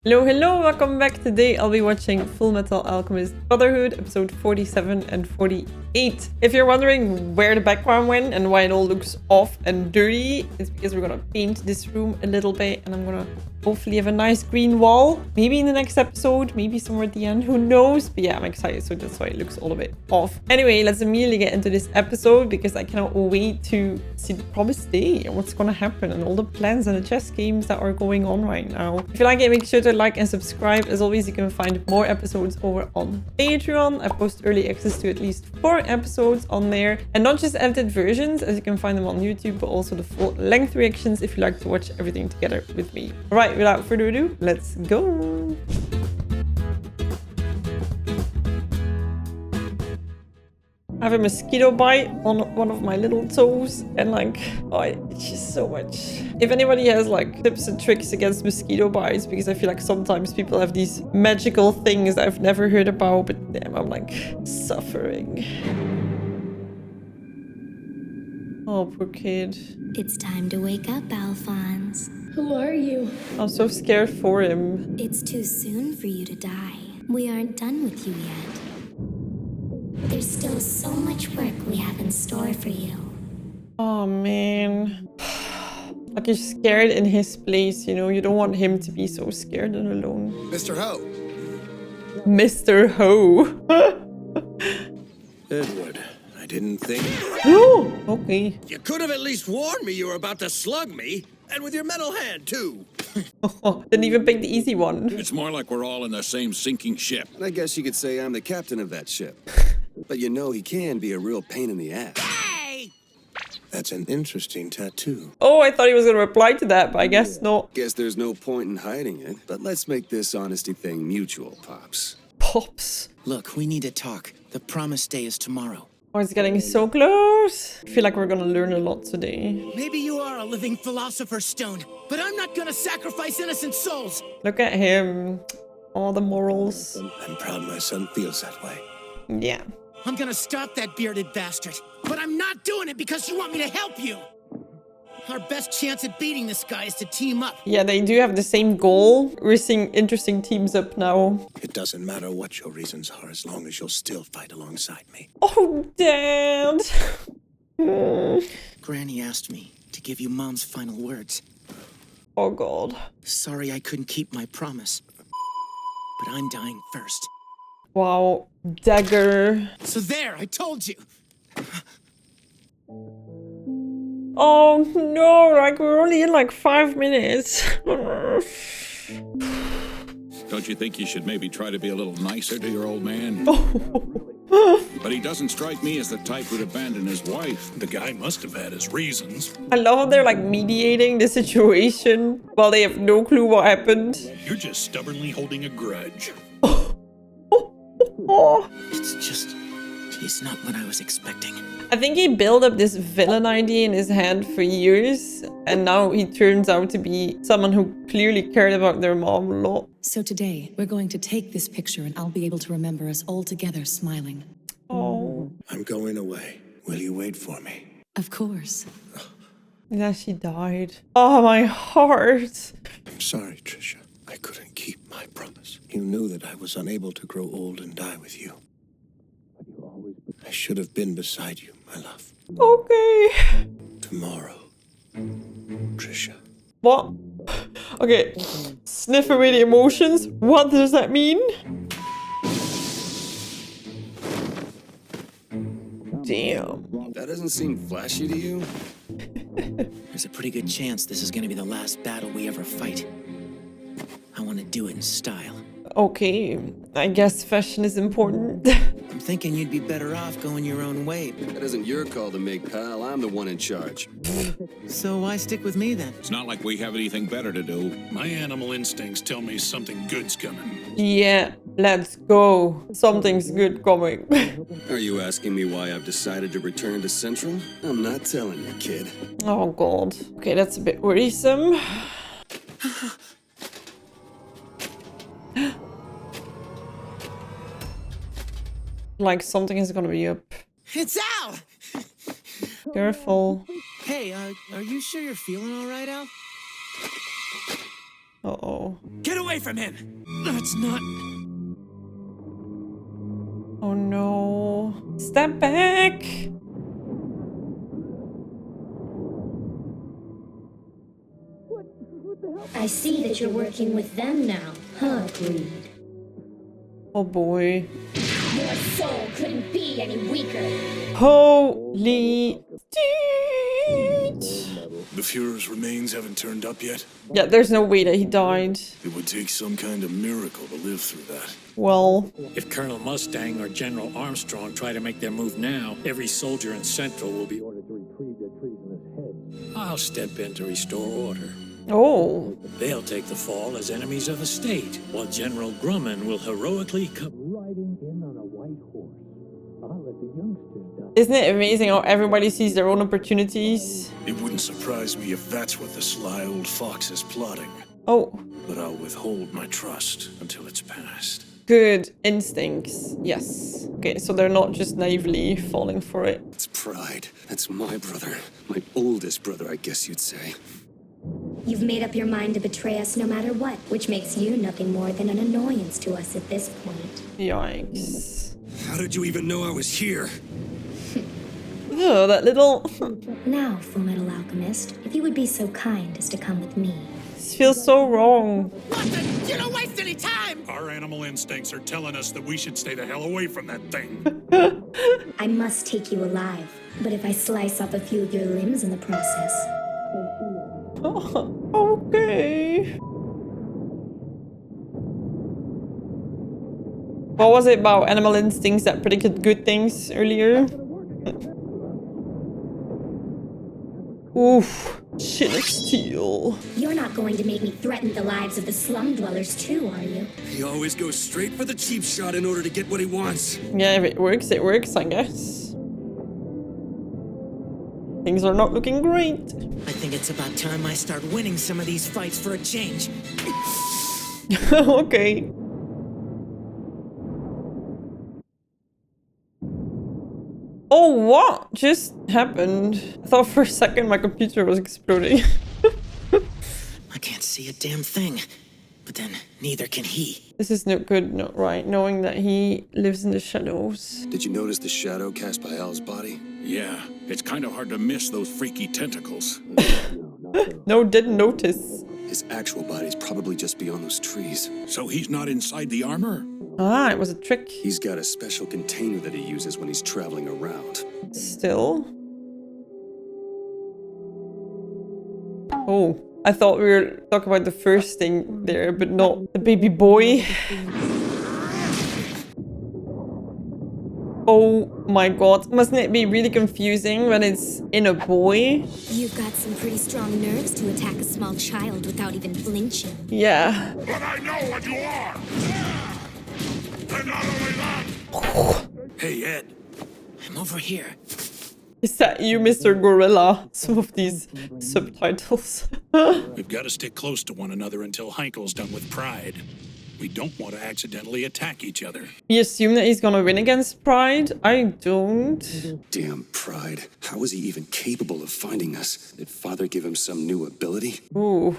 Hello, hello, welcome back. Today I'll be watching Fullmetal Alchemist Brotherhood, episode 47 and 48. If you're wondering where the background went and why it all looks off and dirty, it's because we're gonna paint this room a little bit and I'm gonna hopefully have a nice green wall. Maybe in the next episode, maybe somewhere at the end, who knows? But yeah, I'm excited, so that's why it looks all a bit off. Anyway, let's immediately get into this episode because I cannot wait to see the promised day and what's gonna happen and all the plans and the chess games that are going on right now. If you like it, make sure to like and subscribe. As always, you can find more episodes over on Patreon. I post early access to at least 4 episodes on there, and not just edited versions, as you can find them on YouTube, but also the full length reactions if you like to watch everything together with me. All right, without further ado, let's go. I have a mosquito bite on one of my little toes and like, oh, it itches so much. If anybody has like tips and tricks against mosquito bites, because I feel like sometimes people have these magical things that I've never heard about, but damn, I'm like suffering. Oh, poor kid. It's time to wake up, Alphonse. Who are you? I'm so scared for him. It's too soon for you to die. We aren't done with you yet. There's still so much work we have in store for you. Oh, man. Like, you're scared in his place, you know? You don't want him to be so scared and alone. Mr. Ho! Mr. Ho. Edward, I didn't think... Oh, okay. You could have at least warned me you were about to slug me, and with your metal hand, too. Didn't even pick the easy one. It's more like we're all in the same sinking ship. I guess you could say I'm the captain of that ship. But you know, he can be a real pain in the ass. Hey! That's an interesting tattoo. Oh, I thought he was going to reply to that, but I guess not. Guess there's no point in hiding it, but let's make this honesty thing mutual, Pops. Pops. Look, we need to talk. The promised day is tomorrow. Oh, it's getting so close. I feel like we're going to learn a lot today. Maybe you are a living philosopher's stone, but I'm not gonna sacrifice innocent souls. Look at him. All the morals. I'm proud my son feels that way. Yeah. I'm gonna stop that bearded bastard, but I'm not doing it because you want me to help you. Our best chance at beating this guy is to team up. Yeah, they do have the same goal. We're seeing interesting teams up now. It doesn't matter what your reasons are as long as you'll still fight alongside me. Oh, Dad. Granny asked me to give you Mom's final words. Oh, God. Sorry I couldn't keep my promise, but I'm dying first. Wow. Dagger. So there, I told you. Oh, no. Like, we're only in like 5 minutes. Don't you think you should maybe try to be a little nicer to your old man? But he doesn't strike me as the type who'd abandon his wife. The guy must have had his reasons. I love how they're like mediating the situation while they have no clue what happened. You're just stubbornly holding a grudge. Oh. It's not what I was expecting. I think he built up this villain idea in his head for years, and now he turns out to be someone who clearly cared about their mom a lot. So today, we're going to take this picture and I'll be able to remember us all together smiling. Oh. I'm going away. Will you wait for me? Of course. Yeah, she died. Oh, my heart. I'm sorry, Trisha. I couldn't keep my promise. You knew that I was unable to grow old and die with you. I should have been beside you, my love. Okay. Tomorrow, Trisha. What? Okay. Sniff away the emotions. What does that mean? Damn. That doesn't seem flashy to you? There's a pretty good chance this is gonna be the last battle we ever fight. I want to do it in style. Okay. I guess fashion is important. I'm thinking you'd be better off going your own way. That isn't your call to make, pal. I'm the one in charge. So why stick with me then? It's not like we have anything better to do. My animal instincts tell me something good's coming. Yeah, let's go. Something's good coming. Are you asking me why I've decided to return to Central? I'm not telling you, kid. Oh, God. Okay, that's a bit worrisome. Like something is gonna be up. It's out! Careful. Hey, are you sure you're feeling all right, Al? Uh-oh. Get away! away from him! That's not... Oh no. Step back! I see that you're working with them now, huh, Greed? Oh boy. Your soul couldn't be any weaker. Holy dude! The Fuhrer's remains haven't turned up yet? Yeah, there's no way that he died. It would take some kind of miracle to live through that. Well, If Colonel Mustang or General Armstrong try to make their move now, every soldier in Central will be ordered to retrieve their treasonous heads. I'll step in to restore order. oh. They'll take the fall as enemies of the state, while General Grumman will heroically come riding in on a white horse. I'll let the youngsters die. Isn't it amazing how everybody sees their own opportunities? It wouldn't surprise me if that's what the sly old fox is plotting. Oh, But I'll withhold my trust until it's past. good instincts. Yes. Okay, so they're not just naively falling for it. It's pride. That's my brother. My oldest brother, I guess you'd say. You've made up your mind to betray us no matter what, which makes you nothing more than an annoyance to us at this point. Yikes. How did you even know I was here? Oh, that little... Now, Fullmetal Alchemist, if you would be so kind as to come with me. This feels so wrong. What the? You don't waste any time! Our animal instincts are telling us that we should stay the hell away from that thing. I must take you alive, but if I slice off a few of your limbs in the process... Oh, okay. What was it about animal instincts that predicted good things earlier? Oof. Shit of steel. You're not going to make me threaten the lives of the slum dwellers too, are you? He always goes straight for the cheap shot in order to get what he wants. Yeah, if it works, I guess. Things are not looking great. I think it's about time I start winning some of these fights for a change. Okay. Oh, what just happened? I thought for a second my computer was exploding. I can't see a damn thing, but then neither can he. This is not good, not right, knowing that he lives in the shadows. Did you notice the shadow cast by Al's body? Yeah, it's kind of hard to miss those freaky tentacles. No, didn't notice. His actual body's probably just beyond those trees. So he's not inside the armor? Ah, it was a trick. He's got a special container that he uses when he's traveling around. Still. Oh, I thought we were talking about the first thing there, but not the baby boy. Oh my god, mustn't it be really confusing when it's in a boy? You've got some pretty strong nerves to attack a small child without even flinching. Yeah. But I know what you are! And not only that! Hey, Ed. I'm over here. Is that you, Mr. Gorilla? Some of these subtitles. We've got to stick close to one another until Heinkel's done with Pride. We don't want to accidentally attack each other. We assume that he's gonna win against Pride? I don't. Damn Pride. How is he even capable of finding us? Did Father give him some new ability? Ooh.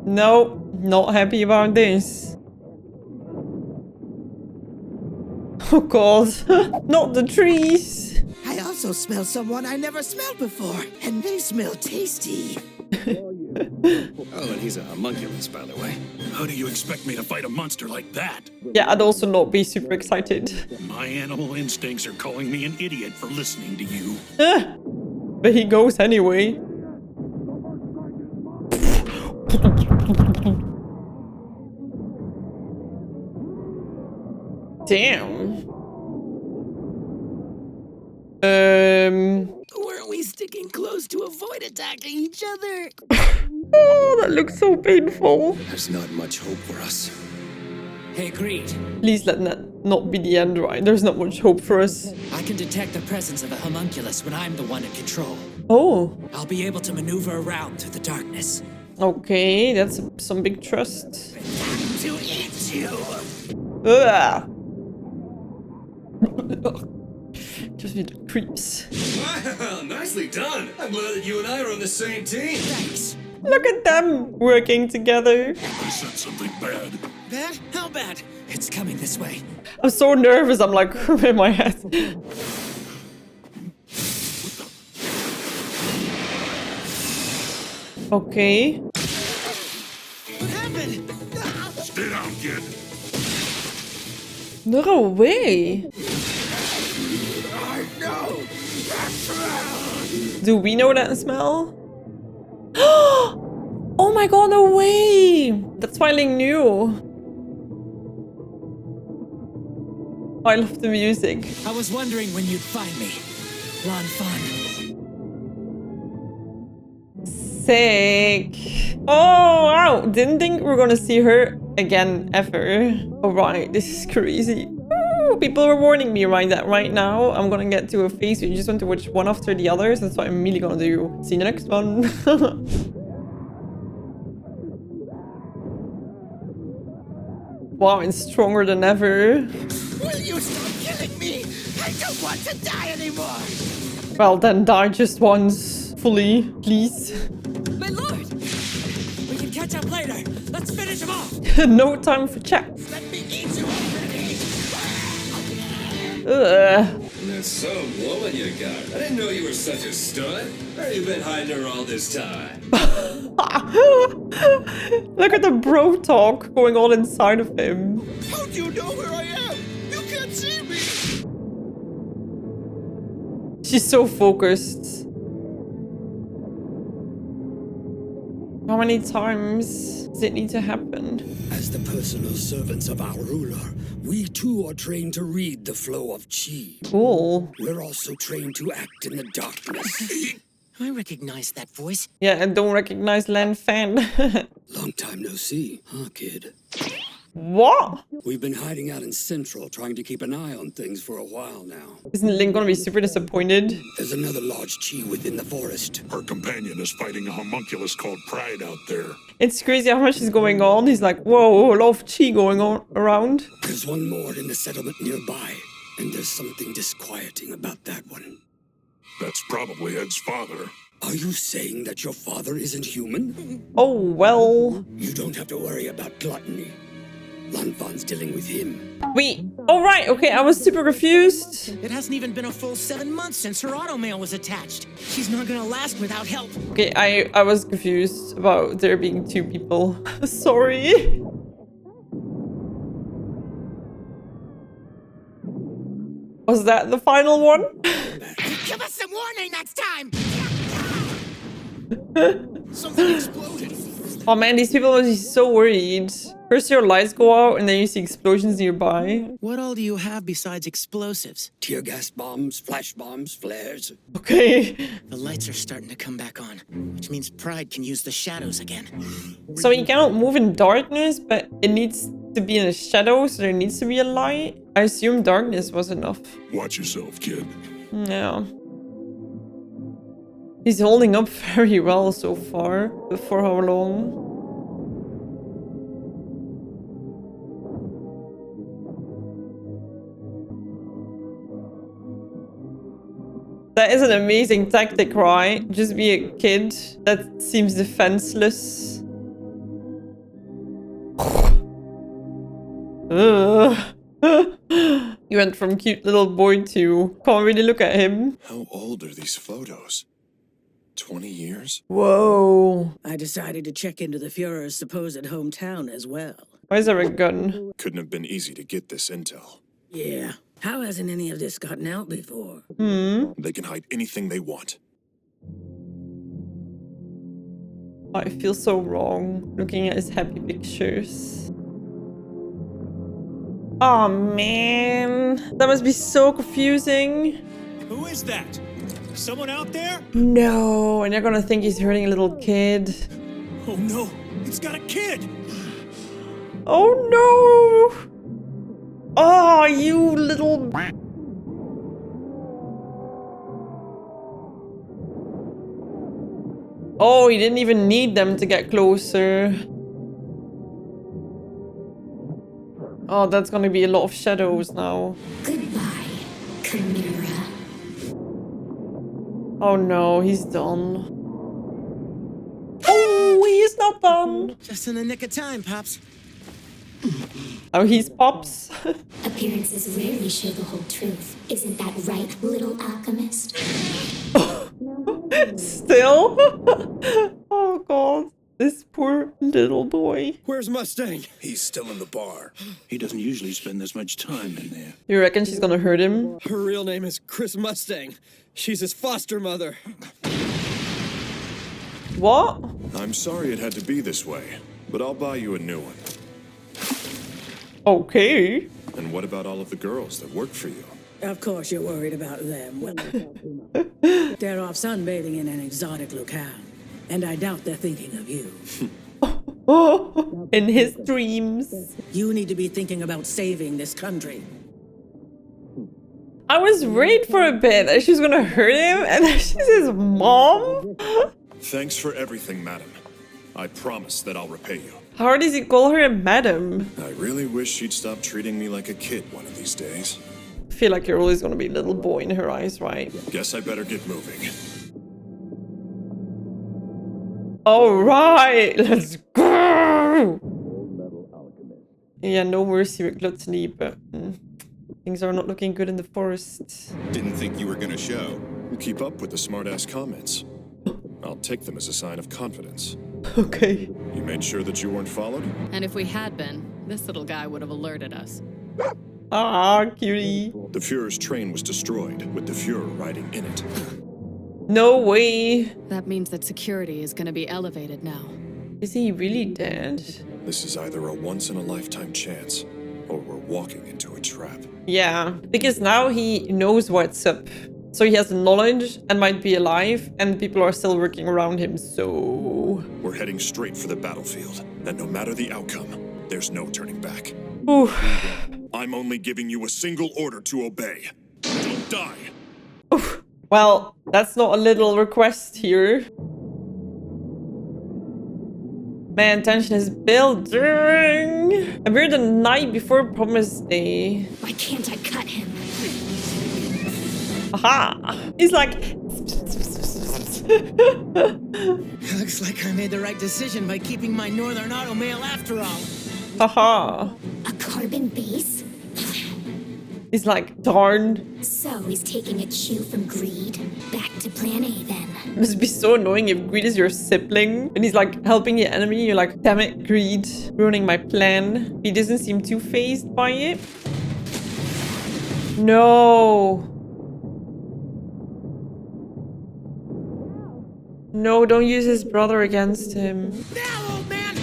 No, not happy about this. Oh god, not the trees. I also smell someone I never smelled before, and they smell tasty. Oh, and he's a homunculus, by the way. How do you expect me to fight a monster like that? Yeah, I'd also not be super excited. My animal instincts are calling me an idiot for listening to you. But he goes anyway. Damn. Weren't we sticking close to avoid attacking each other? Oh, that looks so painful. There's not much hope for us. Hey, Greed. Please let that not be the end, right? There's not much hope for us. I can detect the presence of a homunculus when I'm the one in control. Oh, I'll be able to maneuver around through the darkness. okay, that's some big trust. To eat you! Ugh. Just need to creeps. Wow, nicely done. I'm glad that you and I are on the same team. Thanks. Look at them working together. I said something bad. Bad? How bad? It's coming this way. I'm so nervous. I'm like in my head. Okay. What happened? Stay down, kid. No way. I know. Do we know that smell? Oh my god, no way! That's finally new. I love the music. I was wondering when you'd find me. Lan Fan. Sick. Oh, wow. Didn't think we were gonna see her again ever. Alright, this is crazy. Ooh, people were warning me that right now I'm gonna get to a phase where you just want to watch one after the others. That's what I'm really gonna do. See you in the next one. Wow, it's stronger than ever. Will you stop killing me? I don't want to die anymore. Well, then die just once. Fully, please. My lord! We can catch up later. Let's finish him off. No time for chat. Let me eat you already. Ugh. That's some woman you got. I didn't know you were such a stud. Where have you been hiding her all this time? Look at the bro talk going on inside of him. How do you know where I am? You can't see me. She's so focused. How many times does it need to happen? As the personal servants of our ruler, we too are trained to read the flow of chi. Cool. We're also trained to act in the darkness. I recognize that voice. Yeah, and don't recognize Lan Fan. Long time no see, huh, kid? What? We've been hiding out in Central, trying to keep an eye on things for a while now. Isn't Link gonna be super disappointed? There's another large chi within the forest. Her companion is fighting a homunculus called Pride out there. It's crazy how much is going on. He's like, whoa, a lot of chi going on around. There's one more in the settlement nearby, and there's something disquieting about that one. That's probably Ed's father. Are you saying that your father isn't human? Oh, well. You don't have to worry about Gluttony. Lan Fan's dealing with him. Wait. All right. Okay, I was super confused. It hasn't even been a full 7 months since her automail was attached. She's not gonna last without help. Okay, I was confused about there being 2 people. Sorry. Was that the final one? Give us some warning next time. Something exploded. Oh man, these people must be so worried. First your lights go out and then you see explosions nearby. What all do you have besides explosives? Tear gas bombs, flash bombs, flares. Okay. The lights are starting to come back on, which means Pride can use the shadows again. So you cannot move in darkness, but it needs to be in a shadow, so there needs to be a light. I assume darkness was enough. Watch yourself, kid. Yeah. He's holding up very well so far. But for how long? That is an amazing tactic, right? Just be a kid that seems defenseless. You went from cute little boy to can't really look at him. How old are these photos? 20 years? Whoa. I decided to check into the Führer's supposed hometown as well. Why is there a gun? Couldn't have been easy to get this intel. Yeah. How hasn't any of this gotten out before? They can hide anything they want. I feel so wrong looking at his happy pictures. Oh man, that must be so confusing. Who is that? Someone out there? No, and you're gonna think he's hurting a little kid. Oh no, it's got a kid! Oh no! Oh, you little... Oh, he didn't even need them to get closer. Oh, that's gonna be a lot of shadows now. Goodbye, Chimera. Oh no, he's done. Oh, he is not done. Just in the nick of time, Pops. Oh, he's Pops. Appearances rarely show the whole truth. Isn't that right, little alchemist? Still? Oh god. This poor little boy. Where's Mustang? He's still in the bar. He doesn't usually spend this much time in there. You reckon she's gonna hurt him? Her real name is Chris Mustang. She's his foster mother. What? I'm sorry it had to be this way, but I'll buy you a new one. Okay. And what about all of the girls that work for you? Of course you're worried about them. Well, they're off sunbathing in an exotic locale, and I doubt they're thinking of you. In his dreams. You need to be thinking about saving this country. I was worried for a bit that she was gonna hurt him, and then she's his mom. Thanks for everything, madam. I promise that I'll repay you. How does he call her a madam? I really wish she'd stop treating me like a kid one of these days. I feel like you're always gonna be a little boy in her eyes, right? Guess I better get moving. Alright, let's go! Yeah, no mercy with Gluttony, but things are not looking good in the forest. Didn't think you were gonna show. Keep up with the smart-ass comments. I'll take them as a sign of confidence. Okay. You made sure that you weren't followed? And if we had been, this little guy would have alerted us. Ah, cutie. The Fuhrer's train was destroyed, with the Fuhrer riding in it. No way. That means that security is going to be elevated now. Is he really dead? This is either a once-in-a-lifetime chance, or we're walking into a trap. Yeah, because now he knows what's up. So he has knowledge and might be alive, and people are still working around him, so... We're heading straight for the battlefield, and no matter the outcome, there's no turning back. Oof. I'm only giving you a single order to obey. Don't die! Oof. Well, that's not a little request here. Man, tension is building. And we're the night before Promise Day. Why can't I cut him? Aha! He's like... Looks like I made the right decision by keeping my northern automail after all. Haha. A carbon base? He's like, darn. So he's taking a cue from greed. Back to plan A then. It must be so annoying if greed is your sibling and he's like helping the enemy. You're like, damn it, greed, ruining my plan. He doesn't seem too fazed by it. No. No, don't use his brother against him. Now, old man!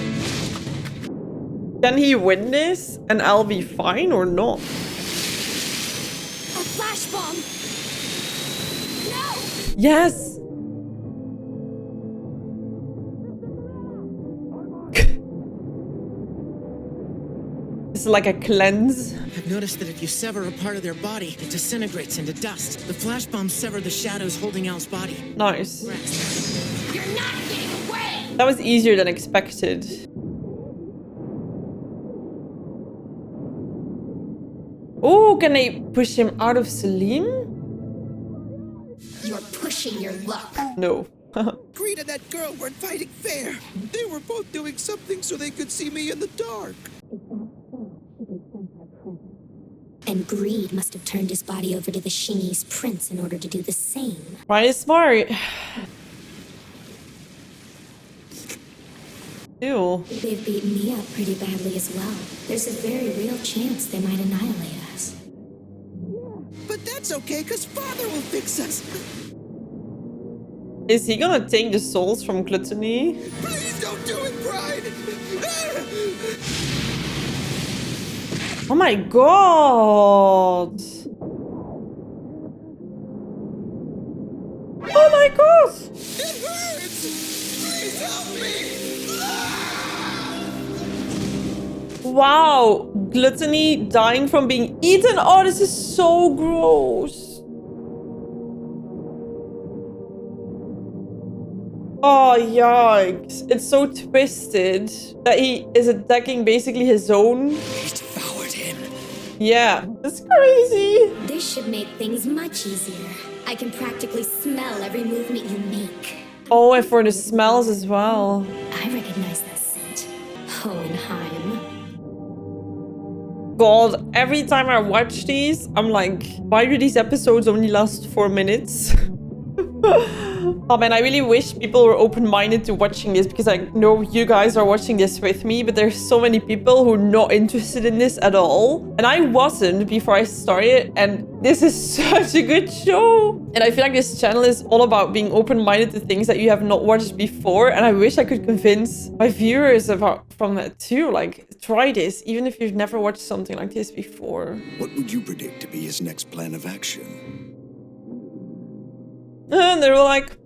Can he win this and I'll be fine or not? A flash bomb! No! Yes! This is like a cleanse. I've noticed that if you sever a part of their body, it disintegrates into dust. The flash bomb severed the shadows holding Al's body. Nice. You're not getting away! That was easier than expected. Oh, can they push him out of Celine? You're pushing your luck. No. Greed and that girl weren't fighting fair. They were both doing something so they could see me in the dark. And Greed must have turned his body over to the Shingi's prince in order to do the same. Right is smart. Ew. They've beaten me up pretty badly as well. There's a very real chance they might annihilate us. But that's okay, because Father will fix us. Is he gonna take the souls from Gluttony? Please don't do it, Pride! Oh my god! Oh my god! It hurts! Please help me! Wow! Gluttony dying from being eaten? Oh, this is so gross. Oh, yikes. It's so twisted that he is attacking basically his own. He devoured him. Yeah, that's crazy. This should make things much easier. I can practically smell every movement you make. Oh, and for the smells as well. I recognize that scent. Hohenheim. God, every time I watch these, I'm like, why do these episodes only last 4 minutes? Oh man, I really wish people were open-minded to watching this, because I know you guys are watching this with me, but there's so many people who are not interested in this at all. And I wasn't before I started, and this is such a good show. And I feel like this channel is all about being open-minded to things that you have not watched before. And I wish I could convince my viewers from that too. Like, try this, even if you've never watched something like this before. What would you predict to be his next plan of action? And they were like,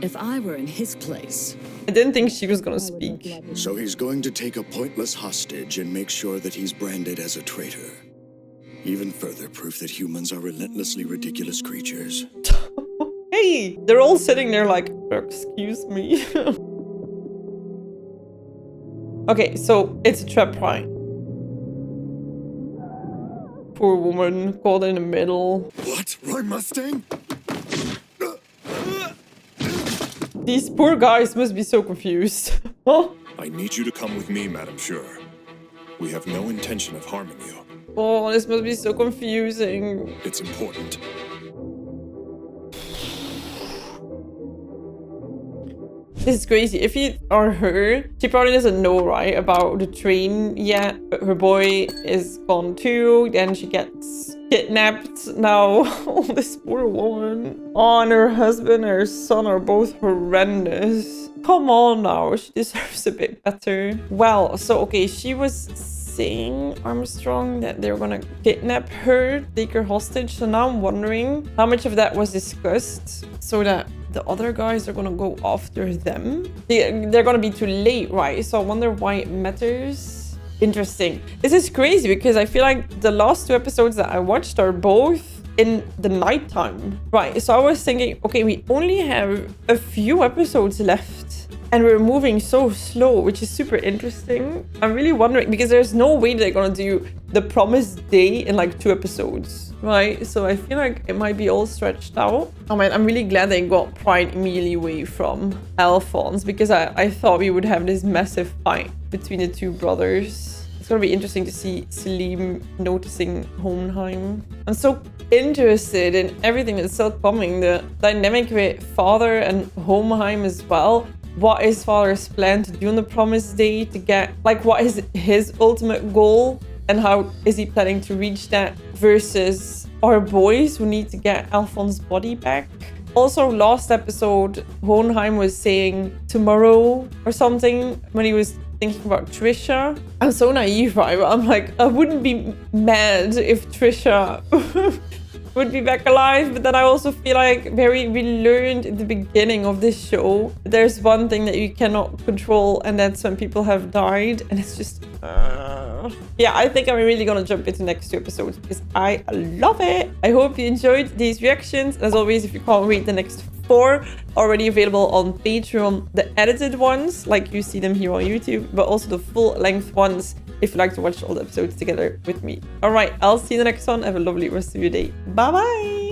If I were in his place... I didn't think she was gonna speak. So he's going to take a pointless hostage and make sure that he's branded as a traitor. Even further proof that humans are relentlessly ridiculous creatures. Hey, they're all sitting there like, excuse me. Okay, so it's a trap, right? Poor woman, caught in the middle. What? Roy Mustang? These poor guys must be so confused. I need you to come with me, Madam Sure. We have no intention of harming you. Oh, this must be so confusing. It's important. This is crazy. If you are her, she probably doesn't know, right, about the train yet. But her boy is gone too. Then she gets kidnapped. Now, oh, this poor woman. Oh, and her husband and her son are both horrendous. Come on now, she deserves a bit better. Well, so, okay, she was saying, Armstrong, that they're gonna kidnap her, take her hostage. So now I'm wondering how much of that was discussed so that the other guys are gonna go after them. They're gonna be too late, right? So I wonder why it matters. Interesting. This is crazy because I feel like the last 2 episodes that I watched are both in the nighttime, right? So I was thinking, okay, we only have a few episodes left and we're moving so slow, which is super interesting. I'm really wondering, because there's no way they're gonna do the promised day in like 2 episodes, right? So I feel like it might be all stretched out. Oh man, I'm really glad they got Pride immediately away from Alphonse, because I thought we would have this massive fight between the 2 brothers. It's gonna be interesting to see Selim noticing Hohenheim. I'm so interested in everything that's still coming. The dynamic with Father and Hohenheim as well. What is Father's plan to do on the promised day to get, like, what is his ultimate goal and how is he planning to reach that versus our boys who need to get Alphonse's body back. Also, last episode, Hohenheim was saying tomorrow or something when he was thinking about Trisha. I'm so naive, right? I'm like, I wouldn't be mad if Trisha would be back alive, but then I also feel like we learned at the beginning of this show, there's one thing that you cannot control, and that's when people have died, and it's just yeah, I think I'm really gonna jump into the next 2 episodes because I love it. I hope you enjoyed these reactions. As always, if you can't wait, the next 4 already available on Patreon, the edited ones like you see them here on YouTube, but also the full-length ones if you like to watch all the episodes together with me. All right, I'll see you in the next one. Have a lovely rest of your day. Bye bye.